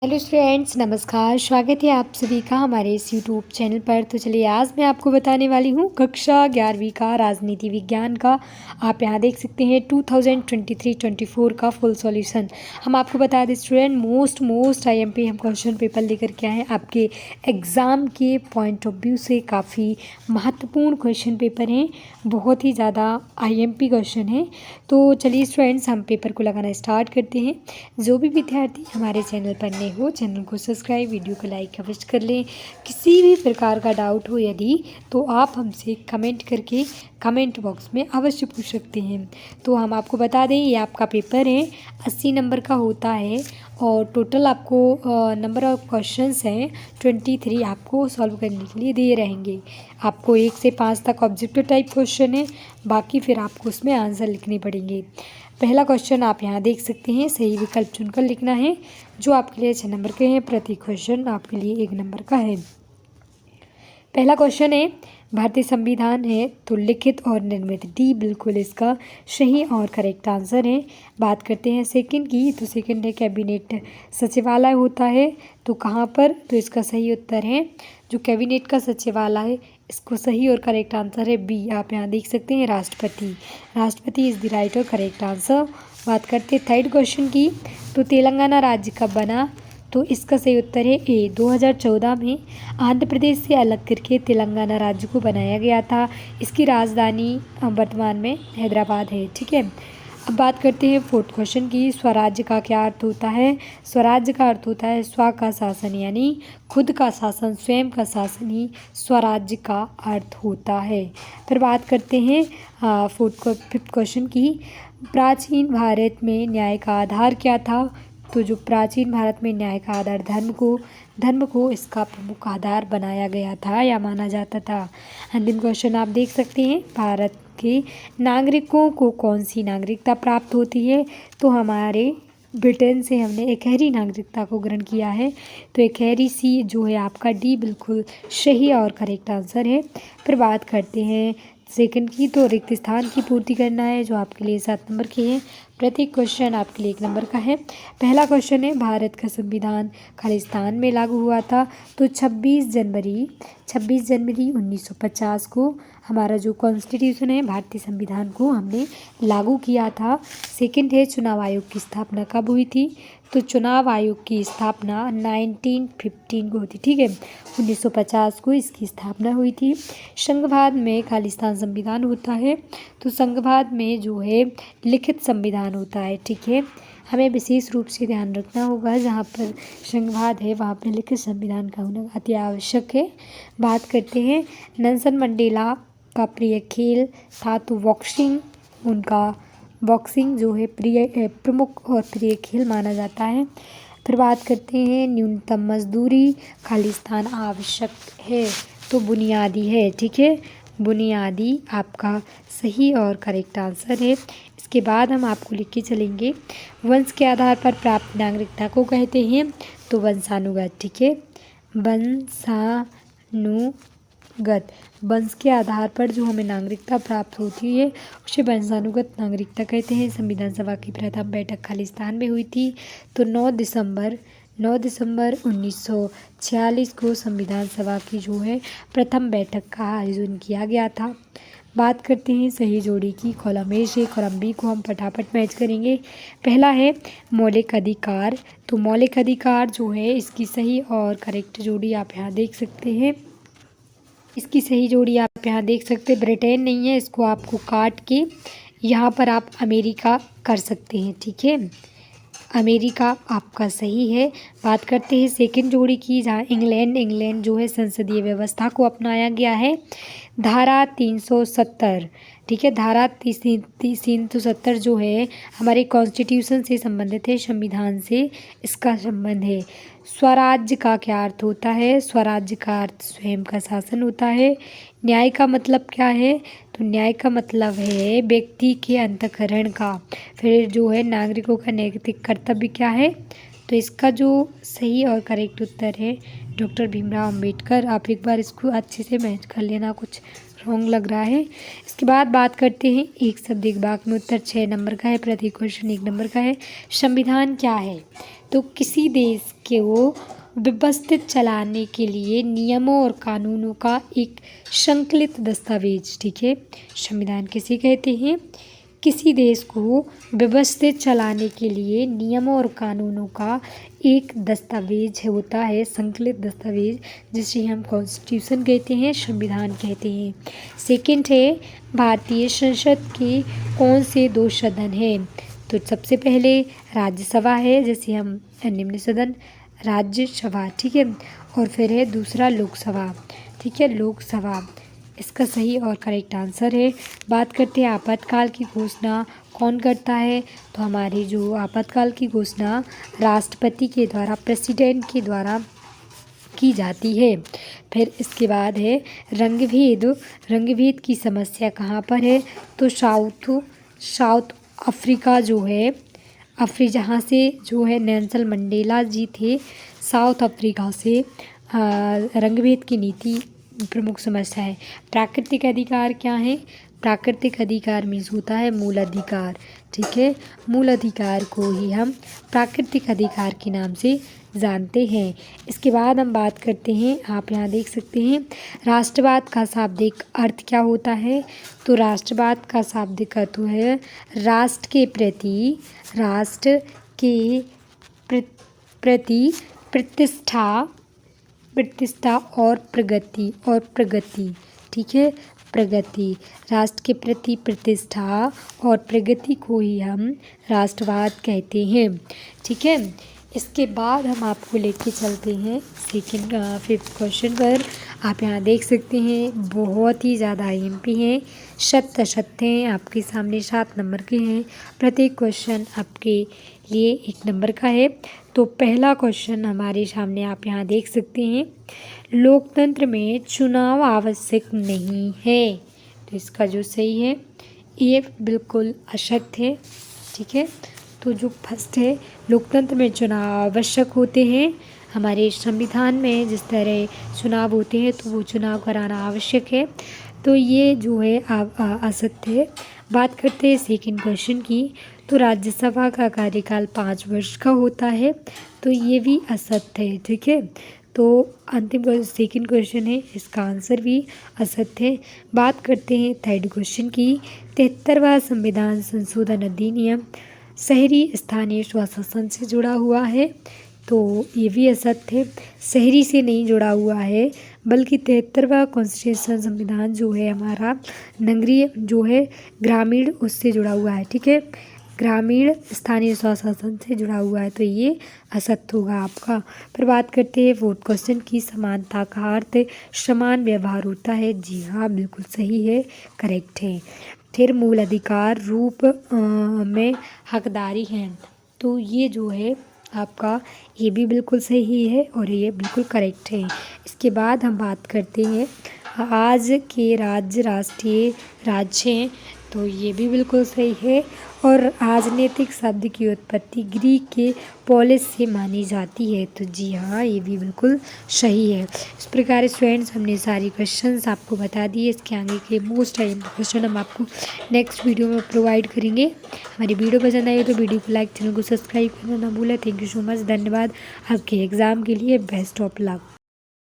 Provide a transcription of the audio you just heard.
Hello students, नमस्कार। स्वागत है आप सभी का हमारे इस यूट्यूब चैनल पर। तो चलिए आज मैं आपको बताने वाली हूँ कक्षा 11वीं का राजनीति विज्ञान का। आप यहाँ देख सकते हैं 2023-24 का फुल सॉल्यूशन। हम आपको बता दें स्टूडेंट, मोस्ट आईएमपी हम क्वेश्चन पेपर लेकर के आए हैं आपके एग्ज़ाम के पॉइंट ऑफ व्यू से। काफ़ी महत्वपूर्ण क्वेश्चन पेपर हैं, बहुत ही ज़्यादा आईएमपी क्वेश्चन है। तो चलिए स्टूडेंट्स, हम पेपर को लगाना स्टार्ट करते हैं। जो भी विद्यार्थी हमारे चैनल पर नए हो, चैनल को सब्सक्राइब, वीडियो को लाइक अवश्य कर लें। किसी भी प्रकार का डाउट हो यदि, तो आप हमसे कमेंट करके कमेंट बॉक्स में अवश्य पूछ सकते हैं। तो हम आपको बता दें, ये आपका पेपर है, 80 नंबर का होता है और टोटल आपको नंबर ऑफ क्वेश्चंस हैं 23 आपको सॉल्व करने के लिए दिए रहेंगे। आपको 1 से 5 तक ऑब्जेक्टिव टाइप क्वेश्चन है, बाकी फिर आपको उसमें आंसर लिखने पड़ेंगे। पहला क्वेश्चन आप यहाँ देख सकते हैं, सही विकल्प चुनकर लिखना है, जो आपके लिए 6 नंबर के हैं। प्रति क्वेश्चन आपके लिए 1 नंबर का है। पहला क्वेश्चन है, भारतीय संविधान है तो लिखित और निर्मित। डी बिल्कुल इसका सही और करेक्ट आंसर है। बात करते हैं सेकंड की, तो सेकंड है कैबिनेट सचिवालय होता है तो कहाँ पर, तो इसका सही उत्तर है जो कैबिनेट का सचिवालय, इसको सही और करेक्ट आंसर है बी। आप यहाँ देख सकते हैं राष्ट्रपति। राष्ट्रपति इज़ द राइट और करेक्ट आंसर। बात करते हैं थर्ड क्वेश्चन की, तो तेलंगाना राज्य कब बना, तो इसका सही उत्तर है ए। 2014 में आंध्र प्रदेश से अलग करके तेलंगाना राज्य को बनाया गया था। इसकी राजधानी वर्तमान में हैदराबाद है। ठीक है, अब बात करते हैं फोर्थ क्वेश्चन की, स्वराज्य का क्या अर्थ होता है। स्वराज्य का अर्थ होता है स्व का शासन, यानी खुद का शासन, स्वयं का शासन ही स्वराज्य का अर्थ होता है। फिर बात करते हैं फिफ्थ क्वेश्चन की, प्राचीन भारत में न्याय का आधार क्या था, तो जो प्राचीन भारत में न्याय का आधार धर्म को इसका प्रमुख आधार बनाया गया था या माना जाता था। अंतिम क्वेश्चन आप देख सकते हैं, भारत के नागरिकों को कौन सी नागरिकता प्राप्त होती है, तो हमारे ब्रिटेन से हमने इकहरी नागरिकता को ग्रहण किया है, तो इकहरी सी जो है आपका डी बिल्कुल सही और करेक्ट आंसर है। फिर बात करते हैं सेकंड की, तो रिक्त स्थान की पूर्ति करना है, जो आपके लिए 7 नंबर के हैं। प्रत्येक क्वेश्चन आपके लिए 1 नंबर का है। पहला क्वेश्चन है, भारत का संविधान खालिस्तान में लागू हुआ था, तो 26 जनवरी 1950 को हमारा जो कॉन्स्टिट्यूशन है, भारतीय संविधान को हमने लागू किया था। सेकंड है, चुनाव आयोग की स्थापना कब हुई थी, तो चुनाव आयोग की स्थापना 1915 को हुई थी। ठीक है, 1950 को इसकी स्थापना हुई थी। संघवाद में खालिस्तान संविधान होता है, तो संघवाद में जो है लिखित संविधान होता है। ठीक है, हमें विशेष रूप से ध्यान रखना होगा, जहाँ पर संघवाद है वहाँ पर लिखित संविधान का होना अति आवश्यक है। बात करते हैं नेल्सन मंडेला का प्रिय खेल था, तो बॉक्सिंग, उनका बॉक्सिंग जो है प्रमुख और प्रिय खेल माना जाता है। फिर बात करते हैं न्यूनतम मजदूरी खालिस्तान आवश्यक है, तो बुनियादी है। ठीक है, बुनियादी आपका सही और करेक्ट आंसर है। इसके बाद हम आपको लिख के चलेंगे, वंश के आधार पर प्राप्त नागरिकता को कहते हैं, तो वंशानुगत। ठीक है, वंशानुगत, वंश के आधार पर जो हमें नागरिकता प्राप्त होती है उसे वंशानुगत नागरिकता कहते हैं। संविधान सभा की प्रथम बैठक खालिस्तान में हुई थी, तो 9 दिसंबर 1946 को संविधान सभा की जो है प्रथम बैठक का आयोजन किया गया था। बात करते हैं सही जोड़ी की, कॉलम ए से कॉलम बी को हम फटाफट मैच करेंगे। पहला है मौलिक अधिकार, तो मौलिक अधिकार जो है इसकी सही और करेक्ट जोड़ी आप यहाँ देख सकते हैं। इसकी सही जोड़ी आप यहाँ देख सकते हैं, ब्रिटेन नहीं है, इसको आपको काट के यहाँ पर आप अमेरिका कर सकते हैं। ठीक है, अमेरिका आपका सही है। बात करते हैं सेकंड जोड़ी की, जहाँ इंग्लैंड जो है संसदीय व्यवस्था को अपनाया गया है, धारा 370। ठीक है, धारा 370 जो है हमारे कॉन्स्टिट्यूशन से संबंधित है, संविधान से इसका संबंध है। स्वराज्य का क्या अर्थ होता है, स्वराज्य का अर्थ स्वयं का शासन होता है। न्याय का मतलब क्या है, तो न्याय का मतलब है व्यक्ति के अंतःकरण का। फिर जो है नागरिकों का नैतिक कर्तव्य क्या है, तो इसका जो सही और करेक्ट उत्तर है डॉक्टर भीमराव अंबेडकर। आप एक बार इसको अच्छे से मैच कर लेना, कुछ रॉन्ग लग रहा है। इसके बाद बात करते हैं एक शब्द एक वाक्य में उत्तर 6 नंबर का है, प्रत्येक क्वेश्चन 1 नंबर का है। संविधान क्या है? तो किसी देश के वो व्यवस्थित चलाने के लिए नियमों और कानूनों का एक संकलित दस्तावेज, ठीक है। संविधान किसे कहते हैं? किसी देश को व्यवस्थित चलाने के लिए नियमों और कानूनों का एक दस्तावेज होता है, संकलित दस्तावेज, जिसे हम कॉन्स्टिट्यूशन कहते हैं, संविधान कहते हैं। सेकंड है, भारतीय संसद के कौन से 2 सदन हैं? तो सबसे पहले राज्यसभा है, जिसे हम निम्न सदन राज्यसभा, ठीक है। और फिर है दूसरा लोकसभा, ठीक है, लोकसभा इसका सही और करेक्ट आंसर है। बात करते हैं आपातकाल की घोषणा कौन करता है? तो हमारी जो आपातकाल की घोषणा राष्ट्रपति के द्वारा, प्रेसिडेंट के द्वारा की जाती है। फिर इसके बाद है रंगभेद। रंगभेद की समस्या कहाँ पर है? तो साउथ अफ्रीका जो है, जहाँ से जो है नेल्सन मंडेला जी थे, साउथ अफ्रीका से रंगभेद की नीति प्रमुख समस्या है। प्राकृतिक अधिकार क्या है? प्राकृतिक अधिकार मीन्स होता है मूल अधिकार, ठीक है। मूल अधिकार को ही हम प्राकृतिक अधिकार के नाम से जानते हैं। इसके बाद हम बात करते हैं, आप यहाँ देख सकते हैं राष्ट्रवाद का शाब्दिक अर्थ क्या होता है? तो राष्ट्रवाद का शाब्दिक अर्थ है राष्ट्र के प्रति प्रतिष्ठा और प्रगति, ठीक है, प्रगति। राष्ट्र के प्रति प्रतिष्ठा और प्रगति को ही हम राष्ट्रवाद कहते हैं, ठीक है। इसके बाद हम आपको लेके चलते हैं फिफ्थ क्वेश्चन पर। आप यहाँ देख सकते हैं बहुत ही ज़्यादा IMP हैं, शत हैं, आपके सामने 7 नंबर के हैं। प्रत्येक क्वेश्चन आपके लिए 1 नंबर का है। तो पहला क्वेश्चन हमारे सामने आप यहाँ देख सकते हैं, लोकतंत्र में चुनाव आवश्यक नहीं है। तो इसका जो सही है ये बिल्कुल असत्य है, ठीक है। तो जो फर्स्ट है, लोकतंत्र में चुनाव आवश्यक होते हैं। हमारे संविधान में जिस तरह चुनाव होते हैं तो वो चुनाव कराना आवश्यक है। तो ये जो है असत्य है। बात करते हैं सेकंड क्वेश्चन की। तो राज्यसभा का कार्यकाल 5 वर्ष का होता है, तो ये भी असत्य है, ठीक है। तो अंतिम सेकंड क्वेश्चन है, इसका आंसर भी असत्य है। बात करते हैं थर्ड क्वेश्चन की। 73वां संविधान संशोधन अधिनियम शहरी स्थानीय स्वशासन से जुड़ा हुआ है, तो ये भी असत्य है। शहरी से नहीं जुड़ा हुआ है, बल्कि 73वां कॉन्स्टिट्यूशन संविधान जो है हमारा नगरीय जो है ग्रामीण उससे जुड़ा हुआ है, ठीक है। ग्रामीण स्थानीय स्वशासन से जुड़ा हुआ है, तो ये असत्य होगा आपका। फिर बात करते हैं फोर्थ क्वेश्चन की। समानता का अर्थ समान व्यवहार होता है। जी हाँ, बिल्कुल सही है, करेक्ट है। फिर मूल अधिकार रूप में हकदारी है, तो ये जो है आपका ये भी बिल्कुल सही है और ये बिल्कुल करेक्ट है। इसके बाद हम बात करते हैं आज के राज्य राष्ट्रीय राज्य हैं, तो ये भी बिल्कुल सही है। और राजनीतिक शब्द की उत्पत्ति ग्रीक के पोलिस से मानी जाती है, तो जी हाँ, ये भी बिल्कुल सही है। इस प्रकार स्टूडेंट्स हमने सारी क्वेश्चंस आपको बता दिए। इसके आगे के मोस्ट IMP क्वेश्चन हम आपको नेक्स्ट वीडियो में प्रोवाइड करेंगे। हमारी वीडियो पसंद आई तो वीडियो को लाइक, चैनल को सब्सक्राइब करना ना भूलें। थैंक यू सो मच, धन्यवाद। आपके एग्ज़ाम के लिए बेस्ट ऑफ लक।